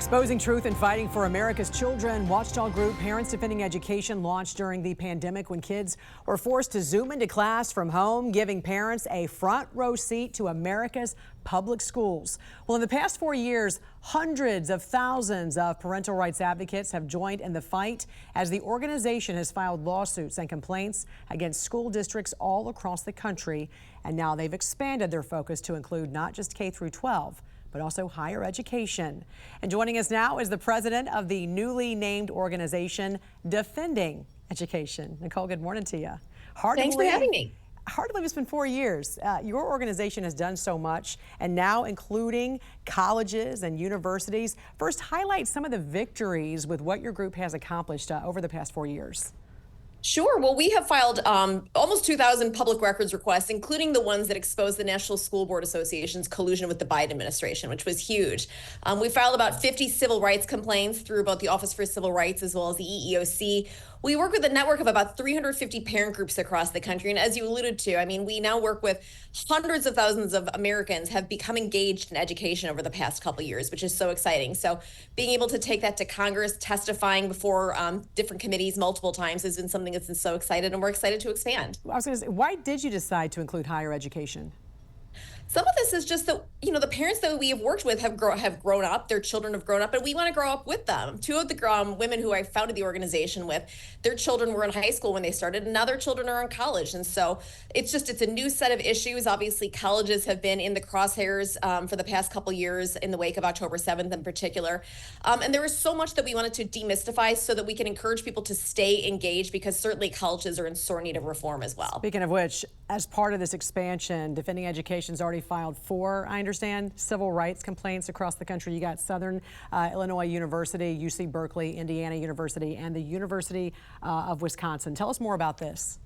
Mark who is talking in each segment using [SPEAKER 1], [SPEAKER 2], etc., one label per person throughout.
[SPEAKER 1] Exposing truth and fighting for America's children. Watchdog group Parents Defending Education launched during the pandemic when kids were forced to Zoom into class from home, giving parents a front row seat to America's public schools. Well, in the past 4 years, hundreds of thousands of parental rights advocates have joined in the fight as the organization has filed lawsuits and complaints against school districts all across the country. And now they've expanded their focus to include not just K through 12, but also higher education. And joining us now is the president of the newly named organization Defending Education. Nicole, good morning to you.
[SPEAKER 2] Thanks for having me.
[SPEAKER 1] Hard to believe it's been 4 years. Your organization has done so much, and now including colleges and universities. First, highlight some of the victories with what your group has accomplished over the past 4 years.
[SPEAKER 2] Sure. Well, we have filed almost 2,000 public records requests, including the ones that exposed the National School Board Association's collusion with the Biden administration, which was huge. We filed about 50 civil rights complaints through both the Office for Civil Rights as well as the EEOC. We work with a network of about 350 parent groups across the country. And as you alluded to, I mean, we now work with hundreds of thousands of Americans have become engaged in education over the past couple of years, which is so exciting. So being able to take that to Congress, testifying before different committees multiple times has been something that's been so excited, and we're excited to expand.
[SPEAKER 1] I was going to say, why did you decide to include higher education?
[SPEAKER 2] Some of this is just that, the parents that we have worked with have grown up, their children have grown up, and we want to grow up with them. Two of the women who I founded the organization with, their children were in high school when they started, and now their children are in college. And so it's a new set of issues. Obviously, colleges have been in the crosshairs for the past couple years in the wake of October 7th in particular. And there is so much that we wanted to demystify so that we can encourage people to stay engaged, because certainly colleges are in sore need of reform as well.
[SPEAKER 1] Speaking of which, as part of this expansion, Defending Education's already filed 4, I understand, civil rights complaints across the country. You got Southern Illinois University, UC Berkeley, Indiana University, and the University of Wisconsin. Tell us more about this.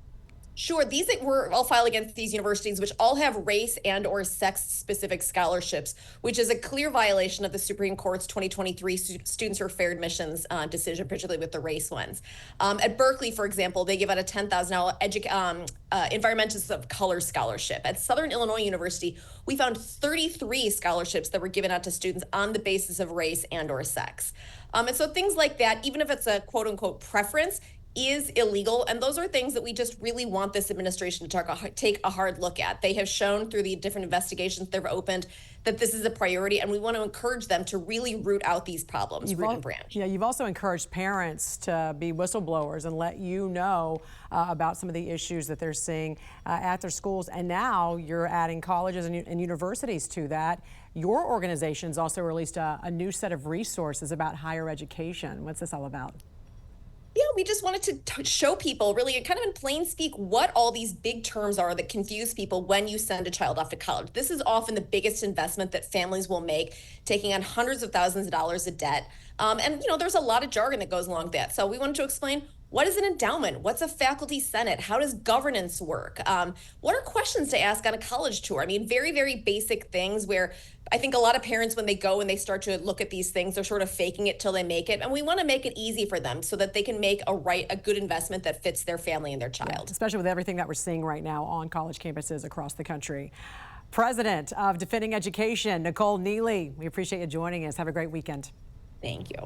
[SPEAKER 2] Sure. These were all filed against these universities, which all have race and or sex-specific scholarships, which is a clear violation of the Supreme Court's 2023 Students for Fair Admissions decision, particularly with the race ones. At Berkeley, for example, they give out a $10,000 Environmentalists of Color scholarship. At Southern Illinois University, we found 33 scholarships that were given out to students on the basis of race and or sex. And so things like that, even if it's a quote-unquote preference, is illegal. And those are things that we just really want this administration to take a hard look at. They have shown through the different investigations they've opened that this is a priority, and we want to encourage them to really root out these problems, root and branch.
[SPEAKER 1] Yeah, you've also encouraged parents to be whistleblowers and let you know about some of the issues that they're seeing at their schools. And now you're adding colleges and universities to that. Your organization's also released a new set of resources about higher education. What's this all about?
[SPEAKER 2] Yeah, we just wanted to show people really kind of in plain speak what all these big terms are that confuse people when you send a child off to college. This is often the biggest investment that families will make, taking on hundreds of thousands of dollars of debt. And there's a lot of jargon that goes along with that. So we wanted to explain, what is an endowment? What's a faculty senate? How does governance work? What are questions to ask on a college tour? I mean, very, very basic things where I think a lot of parents, when they go and they start to look at these things, they're sort of faking it till they make it. And we want to make it easy for them so that they can make a good investment that fits their family and their child.
[SPEAKER 1] Yeah, especially with everything that we're seeing right now on college campuses across the country. President of Defending Education, Nicole Neily, we appreciate you joining us. Have a great weekend.
[SPEAKER 2] Thank you.